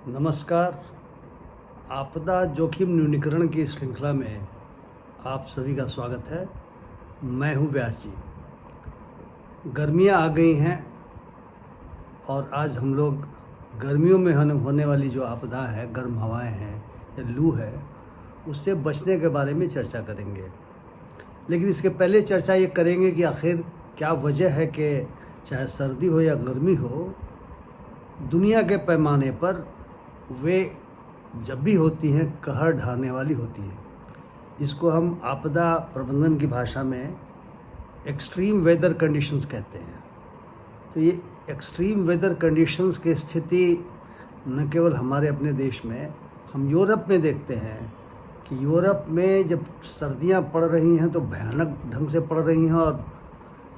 नमस्कार। आपदा जोखिम न्यूनीकरण की श्रृंखला में आप सभी का स्वागत है। मैं हूं व्यास जी। गर्मियां आ गई हैं और आज हम लोग गर्मियों में होने वाली जो आपदा है, गर्म हवाएं हैं या लू है, उससे बचने के बारे में चर्चा करेंगे। लेकिन इसके पहले चर्चा ये करेंगे कि आखिर क्या वजह है कि चाहे सर्दी हो या गर्मी हो, दुनिया के पैमाने पर वे जब भी होती हैं कहर ढाने वाली होती हैं। इसको हम आपदा प्रबंधन की भाषा में एक्सट्रीम वेदर कंडीशंस कहते हैं। तो ये एक्सट्रीम वेदर कंडीशंस की स्थिति न केवल हमारे अपने देश में, हम यूरोप में देखते हैं कि यूरोप में जब सर्दियां पड़ रही हैं तो भयानक ढंग से पड़ रही हैं, और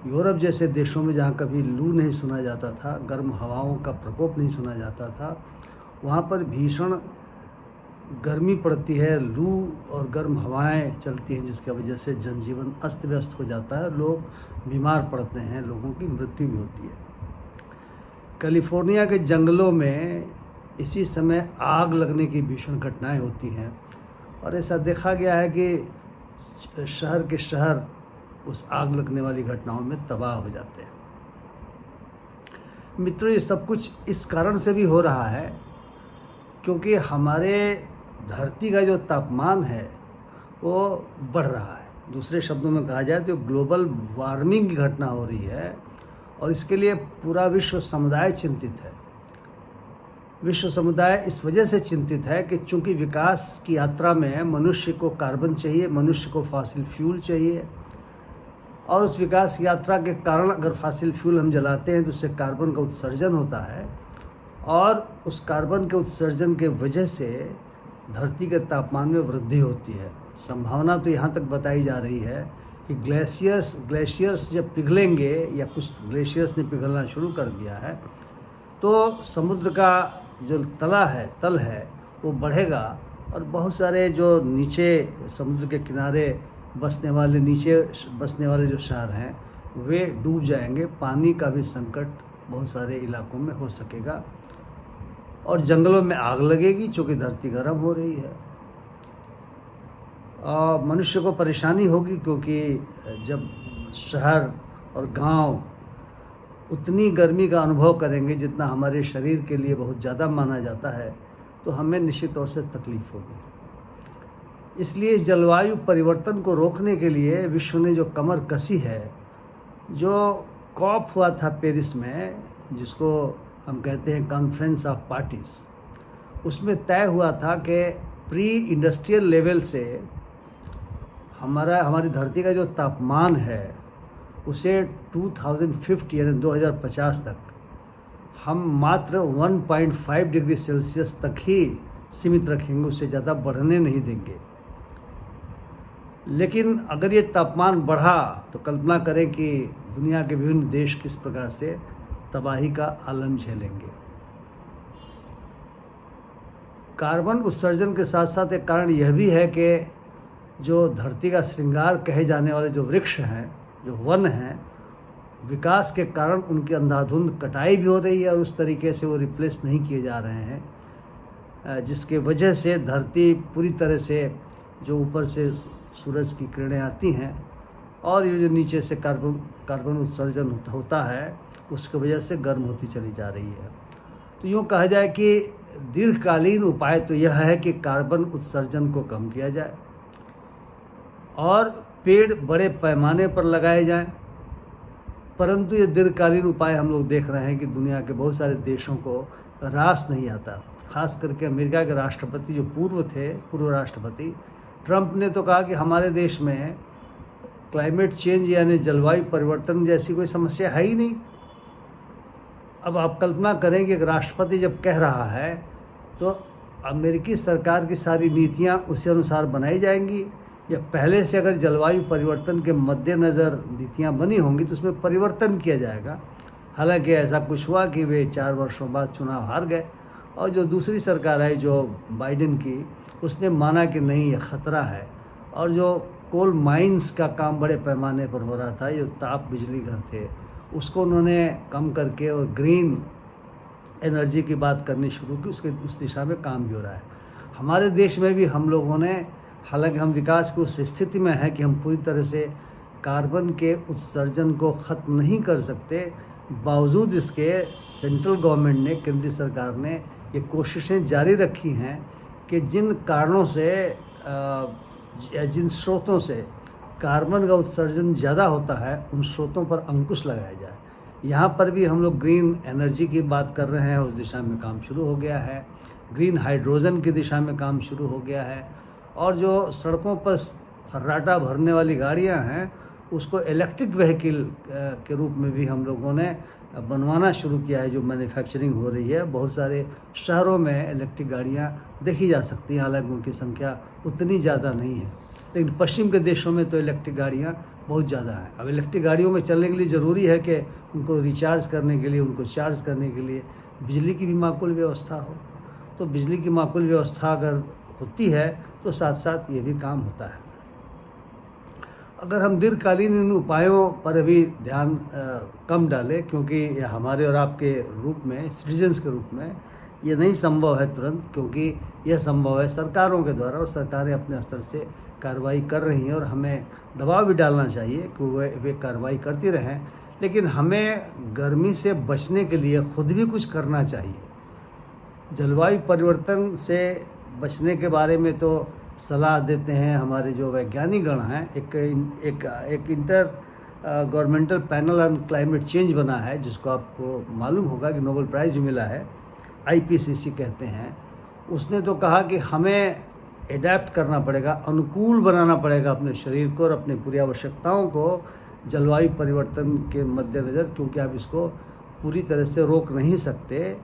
यूरोप जैसे देशों में जहाँ कभी लू नहीं सुना जाता था, गर्म हवाओं का प्रकोप नहीं सुना जाता था, वहाँ पर भीषण गर्मी पड़ती है, लू और गर्म हवाएं चलती हैं, जिसकी वजह से जनजीवन अस्त व्यस्त हो जाता है, लोग बीमार पड़ते हैं, लोगों की मृत्यु भी होती है। कैलिफोर्निया के जंगलों में इसी समय आग लगने की भीषण घटनाएं होती हैं, और ऐसा देखा गया है कि शहर के शहर उस आग लगने वाली घटनाओं में तबाह हो जाते हैं। मित्रों, ये सब कुछ इस कारण से भी हो रहा है क्योंकि हमारे धरती का जो तापमान है वो बढ़ रहा है। दूसरे शब्दों में कहा जाए तो ग्लोबल वार्मिंग की घटना हो रही है, और इसके लिए पूरा विश्व समुदाय चिंतित है। विश्व समुदाय इस वजह से चिंतित है कि चूंकि विकास की यात्रा में मनुष्य को कार्बन चाहिए, मनुष्य को फॉसिल फ्यूल चाहिए, और उस विकास यात्रा के कारण अगर फॉसिल फ्यूल हम जलाते हैं तो उससे कार्बन का उत्सर्जन होता है, और उस कार्बन के उत्सर्जन के वजह से धरती के तापमान में वृद्धि होती है। संभावना तो यहाँ तक बताई जा रही है कि ग्लेशियर्स जब पिघलेंगे, या कुछ ग्लेशियर्स ने पिघलना शुरू कर दिया है, तो समुद्र का जो तल है वो बढ़ेगा, और बहुत सारे जो नीचे समुद्र के किनारे नीचे बसने वाले जो शहर हैं वे डूब जाएंगे। पानी का भी संकट बहुत सारे इलाकों में हो सकेगा, और जंगलों में आग लगेगी चूँकि धरती गर्म हो रही है। और मनुष्य को परेशानी होगी क्योंकि जब शहर और गांव उतनी गर्मी का अनुभव करेंगे जितना हमारे शरीर के लिए बहुत ज़्यादा माना जाता है, तो हमें निश्चित तौर से तकलीफ होगी। इसलिए इस जलवायु परिवर्तन को रोकने के लिए विश्व ने जो कमर कसी है, जो कॉप हुआ था पेरिस में, जिसको हम कहते हैं कॉन्फ्रेंस ऑफ पार्टीज, उसमें तय हुआ था कि प्री इंडस्ट्रियल लेवल से हमारी धरती का जो तापमान है उसे 2050 यानी 2050 तक हम मात्र 1.5 डिग्री सेल्सियस तक ही सीमित रखेंगे, उससे ज़्यादा बढ़ने नहीं देंगे। लेकिन अगर ये तापमान बढ़ा तो कल्पना करें कि दुनिया के विभिन्न देश किस प्रकार से तबाही का आलम झेलेंगे। कार्बन उत्सर्जन के साथ साथ एक कारण यह भी है कि जो धरती का श्रृंगार कहे जाने वाले जो वृक्ष हैं, जो वन हैं, विकास के कारण उनकी अंधाधुंध कटाई भी हो रही है, और उस तरीके से वो रिप्लेस नहीं किए जा रहे हैं, जिसके वजह से धरती पूरी तरह से, जो ऊपर से सूरज की किरणें आती हैं और ये जो नीचे से कार्बन उत्सर्जन होता है, उसकी वजह से गर्म होती चली जा रही है। तो यूँ कहा जाए कि दीर्घकालीन उपाय तो यह है कि कार्बन उत्सर्जन को कम किया जाए और पेड़ बड़े पैमाने पर लगाए जाएं। परंतु ये दीर्घकालीन उपाय हम लोग देख रहे हैं कि दुनिया के बहुत सारे देशों को रास नहीं आता। खास करके अमेरिका के राष्ट्रपति जो पूर्व राष्ट्रपति ट्रंप ने तो कहा कि हमारे देश में क्लाइमेट चेंज यानी जलवायु परिवर्तन जैसी कोई समस्या है ही नहीं। अब आप कल्पना करें कि एक राष्ट्रपति जब कह रहा है तो अमेरिकी सरकार की सारी नीतियां उसी अनुसार बनाई जाएंगी, या पहले से अगर जलवायु परिवर्तन के मद्देनज़र नीतियां बनी होंगी तो उसमें परिवर्तन किया जाएगा। हालांकि ऐसा कुछ हुआ कि वे 4 वर्षों बाद चुनाव हार गए, और जो दूसरी सरकार आई जो बाइडेन की, उसने माना कि नहीं ये ख़तरा है, और जो कोल माइंस का काम बड़े पैमाने पर हो रहा था, ये ताप बिजली घर थे, उसको उन्होंने कम करके और ग्रीन एनर्जी की बात करनी शुरू की, उस दिशा में काम भी हो रहा है। हमारे देश में भी हम लोगों ने, हालांकि हम विकास की उस स्थिति में हैं कि हम पूरी तरह से कार्बन के उत्सर्जन को ख़त्म नहीं कर सकते, बावजूद इसके सेंट्रल गवर्नमेंट ने, केंद्रीय सरकार ने ये कोशिशें जारी रखी हैं कि जिन कारणों से जिन स्रोतों से कार्बन का उत्सर्जन ज़्यादा होता है उन स्रोतों पर अंकुश लगाया जाए। यहाँ पर भी हम लोग ग्रीन एनर्जी की बात कर रहे हैं, उस दिशा में काम शुरू हो गया है। ग्रीन हाइड्रोजन की दिशा में काम शुरू हो गया है। और जो सड़कों पर फर्राटा भरने वाली गाड़ियाँ हैं उसको इलेक्ट्रिक व्हीकल के रूप में भी हम लोगों ने बनवाना शुरू किया है। जो मैन्युफैक्चरिंग हो रही है, बहुत सारे शहरों में इलेक्ट्रिक गाड़ियाँ देखी जा सकती हैं, हालांकि उनकी संख्या उतनी ज़्यादा नहीं है, लेकिन पश्चिम के देशों में तो इलेक्ट्रिक गाड़ियाँ बहुत ज़्यादा हैं। अब इलेक्ट्रिक गाड़ियों में चलने के लिए ज़रूरी है कि उनको रिचार्ज करने के लिए, उनको चार्ज करने के लिए बिजली की भी माकूल व्यवस्था हो। तो बिजली की माकूल व्यवस्था अगर होती है तो साथ साथ ये भी काम होता है। अगर हम दीर्घकालीन इन उपायों पर अभी ध्यान कम डालें, क्योंकि ये हमारे और आपके रूप में, सिटीजन्स के रूप में ये नहीं संभव है तुरंत, क्योंकि यह संभव है सरकारों के द्वारा, और सरकारें अपने स्तर से कार्रवाई कर रही हैं और हमें दबाव भी डालना चाहिए कि वे कार्रवाई करती रहें। लेकिन हमें गर्मी से बचने के लिए खुद भी कुछ करना चाहिए। जलवायु परिवर्तन से बचने के बारे में तो सलाह देते हैं हमारे जो वैज्ञानिक गण हैं। एक inter governmental panel on climate change बना है, जिसको आपको मालूम होगा कि नोबेल प्राइज़ मिला है, IPCC कहते हैं। उसने तो कहा कि हमें एडेप्ट करना पड़ेगा, अनुकूल बनाना पड़ेगा अपने शरीर को और अपनी पूरी आवश्यकताओं को जलवायु परिवर्तन के मद्देनज़र, क्योंकि आप इसको पूरी तरह से रोक नहीं सकते।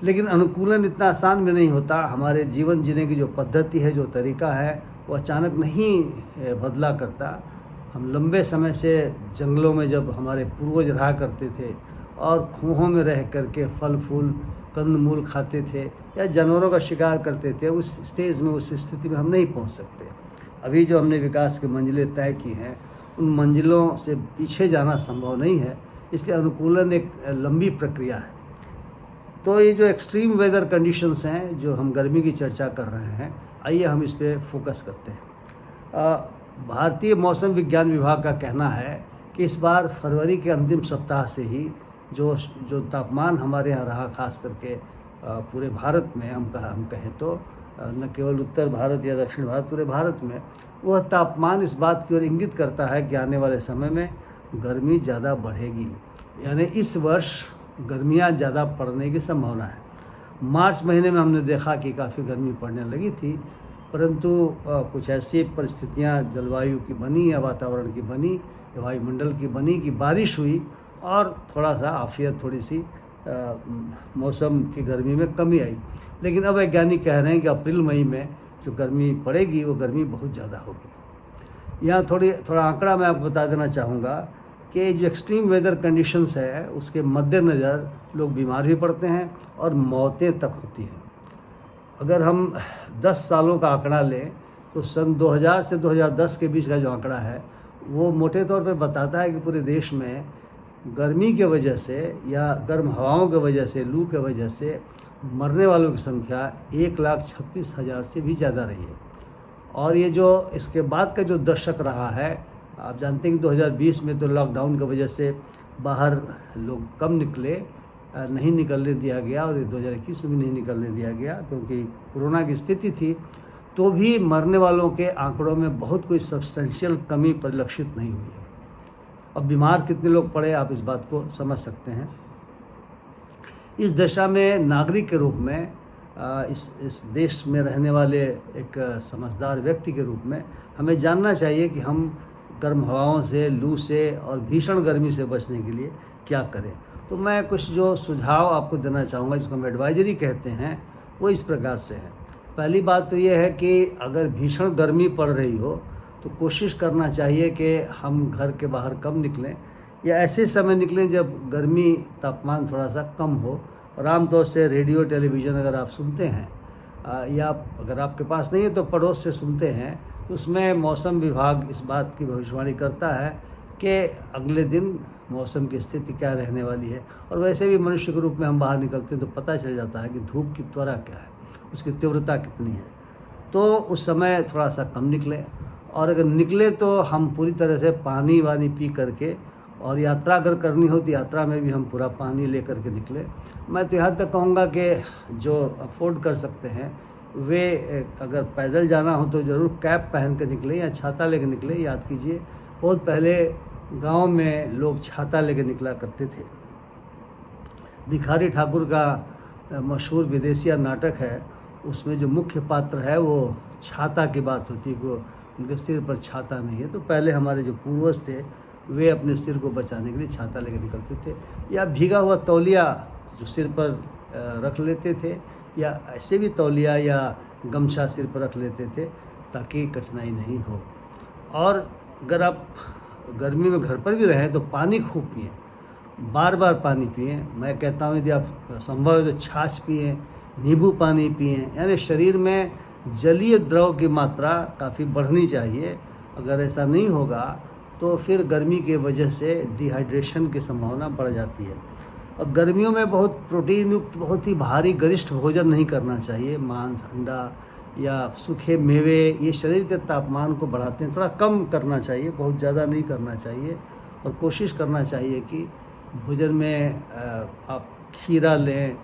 लेकिन अनुकूलन इतना आसान भी नहीं होता। हमारे जीवन जीने की जो पद्धति है, जो तरीका है, वो अचानक नहीं बदला करता। हम लंबे समय से जंगलों में जब हमारे पूर्वज रहा करते थे और खूहों में रह करके फल फूल कंदमूल खाते थे या जानवरों का शिकार करते थे, उस स्टेज में, उस स्थिति में हम नहीं पहुंच सकते। अभी जो हमने विकास की मंजिलें तय की हैं, उन मंजिलों से पीछे जाना संभव नहीं है। इसलिए अनुकूलन एक लंबी प्रक्रिया है। तो ये जो एक्सट्रीम वेदर कंडीशंस हैं, जो हम गर्मी की चर्चा कर रहे हैं, आइए हम इस पर फोकस करते हैं। भारतीय मौसम विज्ञान विभाग का कहना है कि इस बार फरवरी के अंतिम सप्ताह से ही जो तापमान हमारे यहाँ रहा, खास करके पूरे भारत में हम कहें तो न केवल उत्तर भारत या दक्षिण भारत, पूरे भारत में, वह तापमान इस बात की ओर इंगित करता है कि आने वाले समय में गर्मी ज़्यादा बढ़ेगी। यानी इस वर्ष गर्मियाँ ज़्यादा पड़ने की संभावना है। मार्च महीने में हमने देखा कि काफ़ी गर्मी पड़ने लगी थी, परंतु कुछ ऐसी परिस्थितियाँ जलवायु की बनी या वातावरण की बनी या वायुमंडल की बनी कि बारिश हुई और थोड़ा सा आफियत, थोड़ी सी मौसम की गर्मी में कमी आई। लेकिन अब वैज्ञानिक कह रहे हैं कि अप्रैल मई में जो गर्मी पड़ेगी वो गर्मी बहुत ज़्यादा होगी। यहाँ थोड़ा आंकड़ा मैं आपको बता देना चाहूँगा कि जो एक्सट्रीम वेदर कंडीशंस है, उसके मद्देनज़र लोग बीमार भी पड़ते हैं और मौतें तक होती हैं। अगर हम 10 सालों का आंकड़ा लें तो सन 2000 से 2010 के बीच का जो आंकड़ा है वो मोटे तौर पे बताता है कि पूरे देश में गर्मी के वजह से या गर्म हवाओं के वजह से, लू के वजह से मरने वालों की संख्या 1,36,000 से भी ज़्यादा रही है। और ये जो इसके बाद का जो दशक रहा है, आप जानते हैं कि 2020 में तो लॉकडाउन की वजह से बाहर लोग कम निकले, नहीं निकलने दिया गया, और 2021 में भी नहीं निकलने दिया गया क्योंकि कोरोना की स्थिति थी। तो भी मरने वालों के आंकड़ों में बहुत कोई सब्सटेंशियल कमी परिलक्षित नहीं हुई है। अब बीमार कितने लोग पड़े, आप इस बात को समझ सकते हैं। इस दशा में नागरिक के रूप में, इस देश में रहने वाले एक समझदार व्यक्ति के रूप में हमें जानना चाहिए कि हम गर्म हवाओं से, लू से और भीषण गर्मी से बचने के लिए क्या करें। तो मैं कुछ जो सुझाव आपको देना चाहूँगा, जिसको हम एडवाइजरी कहते हैं, वो इस प्रकार से है। पहली बात तो ये है कि अगर भीषण गर्मी पड़ रही हो तो कोशिश करना चाहिए कि हम घर के बाहर कम निकलें या ऐसे समय निकलें जब गर्मी तापमान थोड़ा सा कम हो। और आमतौर से रेडियो टेलीविज़न अगर आप सुनते हैं या अगर आपके पास नहीं है तो पड़ोस से सुनते हैं, तो उसमें मौसम विभाग इस बात की भविष्यवाणी करता है कि अगले दिन मौसम की स्थिति क्या रहने वाली है। और वैसे भी मनुष्य के रूप में हम बाहर निकलते हैं तो पता चल जाता है कि धूप की त्वरा क्या है, उसकी तीव्रता कितनी है। तो उस समय थोड़ा सा कम निकले, और अगर निकले तो हम पूरी तरह से पानी वानी पी करके, और यात्रा अगर करनी हो तो यात्रा में भी हम पूरा पानी ले करके निकले। मैं तो यहाँ तक कहूँगा कि जो अफोर्ड कर सकते हैं वे अगर पैदल जाना हो तो ज़रूर कैप पहन कर निकले या छाता लेकर निकले। याद कीजिए, बहुत पहले गांव में लोग छाता लेकर निकला करते थे। भिखारी ठाकुर का मशहूर विदेशिया नाटक है, उसमें जो मुख्य पात्र है वो छाता की बात होती है, वो उनके सिर पर छाता नहीं है। तो पहले हमारे जो पूर्वज थे वे अपने सिर को बचाने के लिए छाता लेकर निकलते थे, या भीगा हुआ तौलिया जो सिर पर रख लेते थे, या ऐसे भी तौलिया या गमछा सिर पर रख लेते थे ताकि कठिनाई नहीं हो। और अगर आप गर्मी में घर पर भी रहें तो पानी खूब पिएं, बार बार पानी पिएं। मैं कहता हूँ यदि आप संभव है तो छाछ पिएं, नींबू पानी पिएं, यानी शरीर में जलीय द्रव की मात्रा काफ़ी बढ़नी चाहिए। अगर ऐसा नहीं होगा तो फिर गर्मी के वजह से डिहाइड्रेशन की संभावना बढ़ जाती है। और गर्मियों में बहुत प्रोटीन युक्त, बहुत ही भारी गरिष्ठ भोजन नहीं करना चाहिए। मांस, अंडा या सूखे मेवे ये शरीर के तापमान को बढ़ाते हैं, थोड़ा कम करना चाहिए, बहुत ज़्यादा नहीं करना चाहिए। और कोशिश करना चाहिए कि भोजन में आप खीरा लें,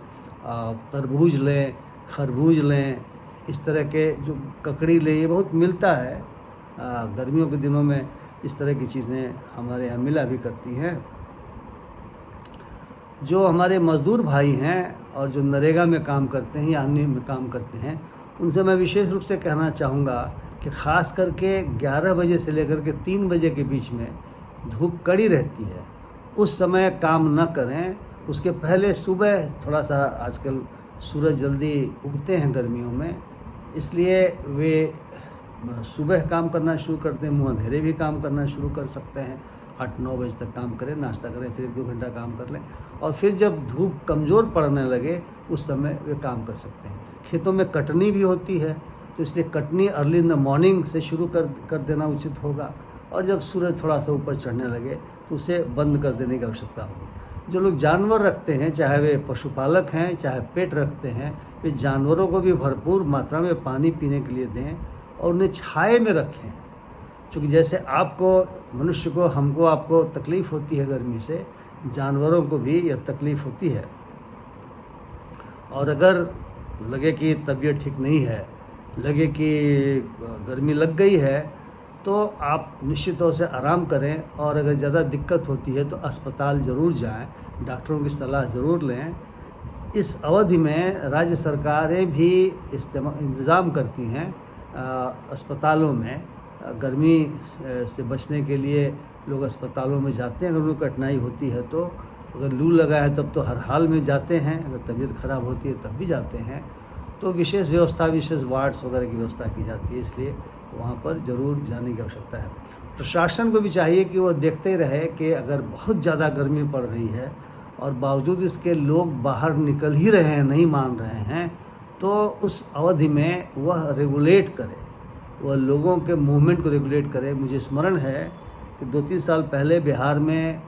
तरबूज लें, खरबूज लें, इस तरह के जो ककड़ी लें, ये बहुत मिलता है गर्मियों के दिनों में। इस तरह की चीज़ें हमारे यहाँ मिला भी करती हैं। जो हमारे मज़दूर भाई हैं और जो नरेगा में काम करते हैं या अन्य में काम करते हैं, उनसे मैं विशेष रूप से कहना चाहूँगा कि ख़ास करके 11 बजे से लेकर के 3 बजे के बीच में धूप कड़ी रहती है, उस समय काम न करें। उसके पहले सुबह थोड़ा सा, आजकल सूरज जल्दी उगते हैं गर्मियों में, इसलिए वे सुबह काम करना शुरू करते हैं। मुँह अंधेरे भी काम करना शुरू कर सकते हैं। 8-9 बजे तक काम करें, नाश्ता करें, फिर 1-2 घंटा काम कर लें, और फिर जब धूप कमज़ोर पड़ने लगे उस समय वे काम कर सकते हैं। खेतों में कटनी भी होती है, तो इसलिए Katni early in the morning से शुरू कर देना उचित होगा। और जब सूरज थोड़ा सा ऊपर चढ़ने लगे तो उसे बंद कर देने की आवश्यकता होगी। जो लोग जानवर रखते हैं, चाहे वे पशुपालक हैं चाहे पेट रखते हैं, वे जानवरों को भी भरपूर मात्रा में पानी पीने के लिए दें और उन्हें छाए में रखें। क्योंकि जैसे आपको, मनुष्य को, हमको, आपको तकलीफ़ होती है गर्मी से, जानवरों को भी यह तकलीफ़ होती है। और अगर लगे कि तबीयत ठीक नहीं है, लगे कि गर्मी लग गई है, तो आप निश्चित तौर से आराम करें। और अगर ज़्यादा दिक्कत होती है तो अस्पताल ज़रूर जाएं, डॉक्टरों की सलाह ज़रूर लें। इस अवधि में राज्य सरकारें भी इंतज़ाम करती हैं अस्पतालों में। गर्मी से बचने के लिए लोग अस्पतालों में जाते हैं। अगर उनको कठिनाई होती है तो, अगर लू लगा है तब तो हर हाल में जाते हैं, अगर तबीयत ख़राब होती है तब भी जाते हैं। तो विशेष व्यवस्था, विशेष वार्ड्स वगैरह की व्यवस्था की जाती है, इसलिए वहाँ पर ज़रूर जाने की आवश्यकता है। प्रशासन को भी चाहिए कि वह देखते रहे कि अगर बहुत ज़्यादा गर्मी पड़ रही है और बावजूद इसके लोग बाहर निकल ही रहे हैं, नहीं मान रहे हैं, तो उस अवधि में वह रेगुलेट करे, वह लोगों के मूवमेंट को रेगुलेट करे। मुझे स्मरण है कि 2-3 साल पहले बिहार में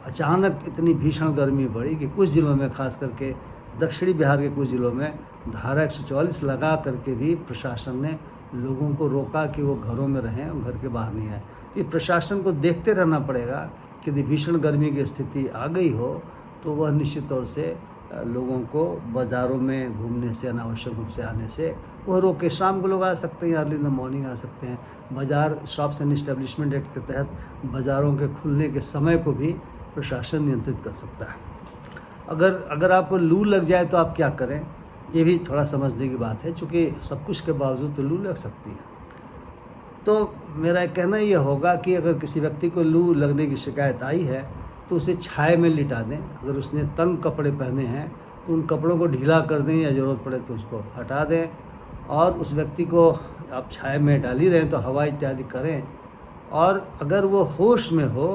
अचानक इतनी भीषण गर्मी बढ़ी कि कुछ जिलों में, खास करके दक्षिणी बिहार के कुछ जिलों में, धारा 144 लगा करके भी प्रशासन ने लोगों को रोका कि वो घरों में रहें और घर के बाहर नहीं आए। ये प्रशासन को देखते रहना पड़ेगा कि यदि भीषण गर्मी की स्थिति आ गई हो तो वह निश्चित तौर से लोगों को बाज़ारों में घूमने से, अनावश्यक रूप से आने से वह रोके। शाम को लोग आ सकते हैं, अर्ली इन द मॉर्निंग आ सकते हैं। बाज़ार, शॉप्स एंड इस्टेब्लिशमेंट एक्ट के तहत बाज़ारों के खुलने के समय को भी प्रशासन नियंत्रित कर सकता है। अगर आपको लू लग जाए तो आप क्या करें, ये भी थोड़ा समझने की बात है, क्योंकि सब कुछ के बावजूद तो लू लग सकती है। तो मेरा कहना ये होगा कि अगर किसी व्यक्ति को लू लगने की शिकायत आई है तो उसे छाए में लिटा दें। अगर उसने तंग कपड़े पहने हैं तो उन कपड़ों को ढीला कर दें, या ज़रूरत पड़े तो उसको हटा दें। और उस व्यक्ति को आप छाए में डाल ही रहे हैं तो हवा इत्यादि करें। और अगर वो होश में हो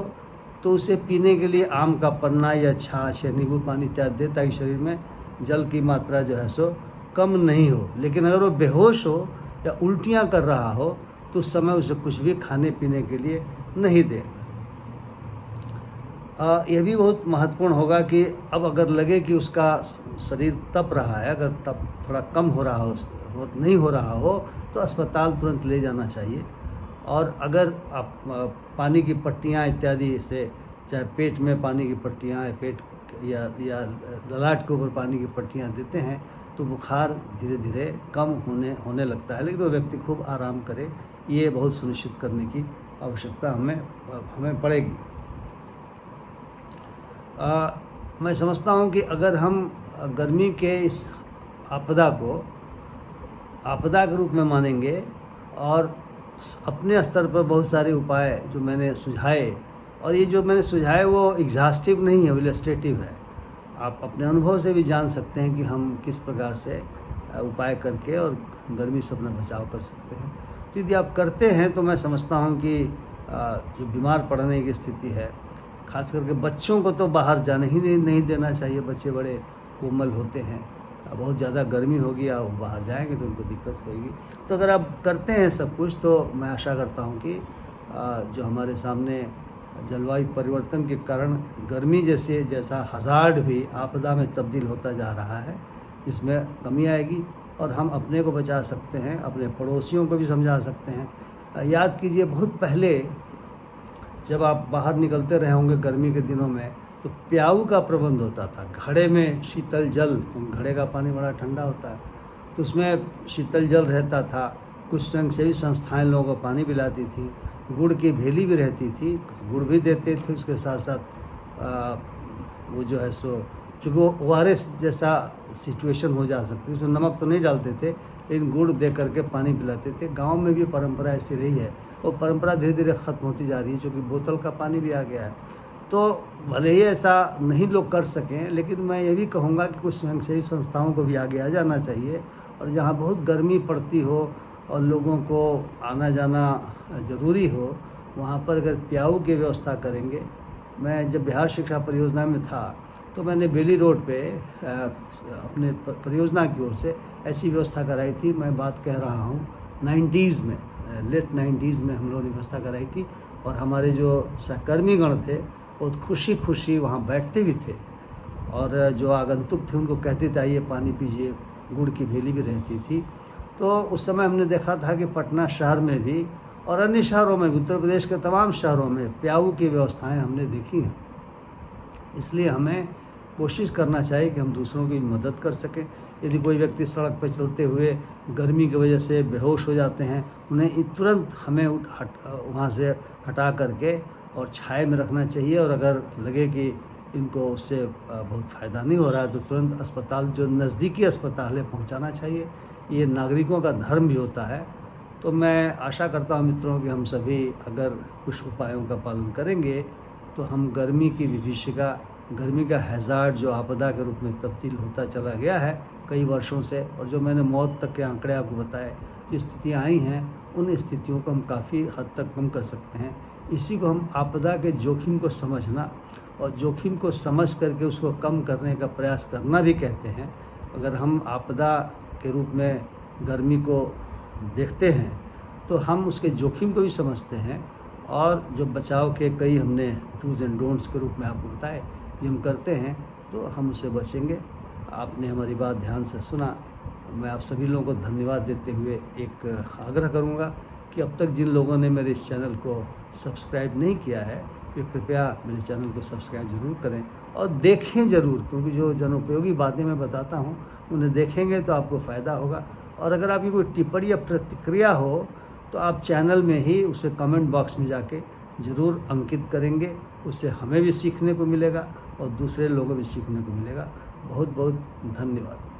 तो उसे पीने के लिए आम का पन्ना या छाछ या नींबू पानी इत्यादि दें, ताकि शरीर में जल की मात्रा जो है सो कम नहीं हो। लेकिन अगर वो बेहोश हो या उल्टियाँ कर रहा हो तो उस समय उसे कुछ भी खाने पीने के लिए नहीं दें। यह भी बहुत महत्वपूर्ण होगा कि अब अगर लगे कि उसका शरीर तप रहा है, अगर तप थोड़ा कम हो रहा हो नहीं हो रहा हो, तो अस्पताल तुरंत ले जाना चाहिए। और अगर आप पानी की पट्टियाँ इत्यादि से, चाहे पेट में पानी की पट्टियाँ पेट या ललाट के ऊपर पानी की पट्टियाँ देते हैं, तो बुखार धीरे धीरे कम होने लगता है। लेकिन वो व्यक्ति खूब आराम करे, ये बहुत सुनिश्चित करने की आवश्यकता हमें पड़ेगी। मैं समझता हूँ कि अगर हम गर्मी के इस आपदा को आपदा के रूप में मानेंगे और अपने स्तर पर बहुत सारे उपाय जो मैंने सुझाए, और ये जो मैंने सुझाए वो एग्जॉस्टिव नहीं है, इलस्ट्रेटिव है। आप अपने अनुभव से भी जान सकते हैं कि हम किस प्रकार से उपाय करके और गर्मी से अपना बचाव कर सकते हैं। तो यदि आप करते हैं तो मैं समझता हूँ कि जो बीमार पड़ने की स्थिति है, खास करके बच्चों को तो बाहर जाने ही नहीं देना चाहिए। बच्चे बड़े कोमल होते हैं, बहुत ज़्यादा गर्मी होगी या वो बाहर जाएंगे तो उनको दिक्कत होगी। तो अगर आप करते हैं सब कुछ, तो मैं आशा करता हूँ कि जो हमारे सामने जलवायु परिवर्तन के कारण गर्मी जैसा हज़ार्ड भी आपदा में तब्दील होता जा रहा है, इसमें कमी आएगी और हम अपने को बचा सकते हैं, अपने पड़ोसियों को भी समझा सकते हैं। याद कीजिए, बहुत पहले जब आप बाहर निकलते रहे होंगे गर्मी के दिनों में, तो प्याऊ का प्रबंध होता था। घड़े में शीतल जल, घड़े का पानी बड़ा ठंडा होता है, तो उसमें शीतल जल रहता था। कुछ स्वयंसेवी संस्थाएं लोगों को पानी पिलाती थी, गुड़ की भेली भी रहती थी, गुड़ भी देते थे। उसके साथ साथ वो जो है सो, चूँकि वो ORS जैसा सिचुएशन हो जा सकती है, उसमें नमक तो नहीं डालते थे, लेकिन गुड़ दे करके पानी पिलाते थे। गांव में भी परंपरा ऐसी रही है, वो परंपरा धीरे धीरे ख़त्म होती जा रही है, क्योंकि बोतल का पानी भी आ गया है। तो भले ही ऐसा नहीं लोग कर सकें, लेकिन मैं ये भी कहूँगा कि कुछ स्वयंसेवी संस्थाओं को भी आगे आ जाना चाहिए। और जहाँ बहुत गर्मी पड़ती हो और लोगों को आना जाना ज़रूरी हो, वहाँ पर अगर प्याऊ की व्यवस्था करेंगे। मैं जब बिहार शिक्षा परियोजना में था, तो मैंने बेली रोड पे अपने परियोजना की ओर से ऐसी व्यवस्था कराई थी। मैं बात कह रहा हूँ 90s में, लेट 90s में हम लोगों ने व्यवस्था कराई थी। और हमारे जो सहकर्मीगण थे बहुत खुशी वहाँ बैठते भी थे, और जो आगंतुक थे उनको कहते थे आइए पानी पीजिए, गुड़ की भेली भी रहती थी। तो उस समय हमने देखा था कि पटना शहर में भी और अन्य शहरों में भी, उत्तर प्रदेश के तमाम शहरों में प्याऊ की व्यवस्थाएं हमने देखी हैं। इसलिए हमें कोशिश करना चाहिए कि हम दूसरों की मदद कर सकें। यदि कोई व्यक्ति सड़क पर चलते हुए गर्मी की वजह से बेहोश हो जाते हैं, उन्हें तुरंत हमें वहाँ से हटा करके और छाए में रखना चाहिए। और अगर लगे कि इनको उससे बहुत फ़ायदा नहीं हो रहा है, तो तुरंत अस्पताल, जो नज़दीकी अस्पताल है, पहुँचाना चाहिए। ये नागरिकों का धर्म भी होता है। तो मैं आशा करता हूँ मित्रों कि हम सभी अगर कुछ उपायों का पालन करेंगे, तो हम गर्मी की विभीषिका, गर्मी का हैज़ार्ड जो आपदा के रूप में तब्दील होता चला गया है कई वर्षों से, और जो मैंने मौत तक के आंकड़े आपको बताए, जो स्थितियाँ आई हैं, उन स्थितियों को हम काफ़ी हद तक कम कर सकते हैं। इसी को हम आपदा के जोखिम को समझना और जोखिम को समझ करके उसको कम करने का प्रयास करना भी कहते हैं। अगर हम आपदा के रूप में गर्मी को देखते हैं, तो हम उसके जोखिम को भी समझते हैं, और जो बचाव के कई हमने डूज एंड डोंट्स के रूप में आपको बताए कि हम करते हैं, तो हम उससे बचेंगे। आपने हमारी बात ध्यान से सुना। मैं आप सभी लोगों को धन्यवाद देते हुए एक आग्रह करूंगा कि अब तक जिन लोगों ने मेरे इस चैनल को सब्सक्राइब नहीं किया है, वे कृपया मेरे चैनल को सब्सक्राइब ज़रूर करें और देखें ज़रूर, क्योंकि जो जनोपयोगी बातें मैं बताता हूँ उन्हें देखेंगे तो आपको फ़ायदा होगा। और अगर आपकी कोई टिप्पणी या प्रतिक्रिया हो, तो आप चैनल में ही उसे कमेंट बॉक्स में जाके ज़रूर अंकित करेंगे। उससे हमें भी सीखने को मिलेगा और दूसरे लोगों को भी सीखने को मिलेगा। बहुत बहुत धन्यवाद।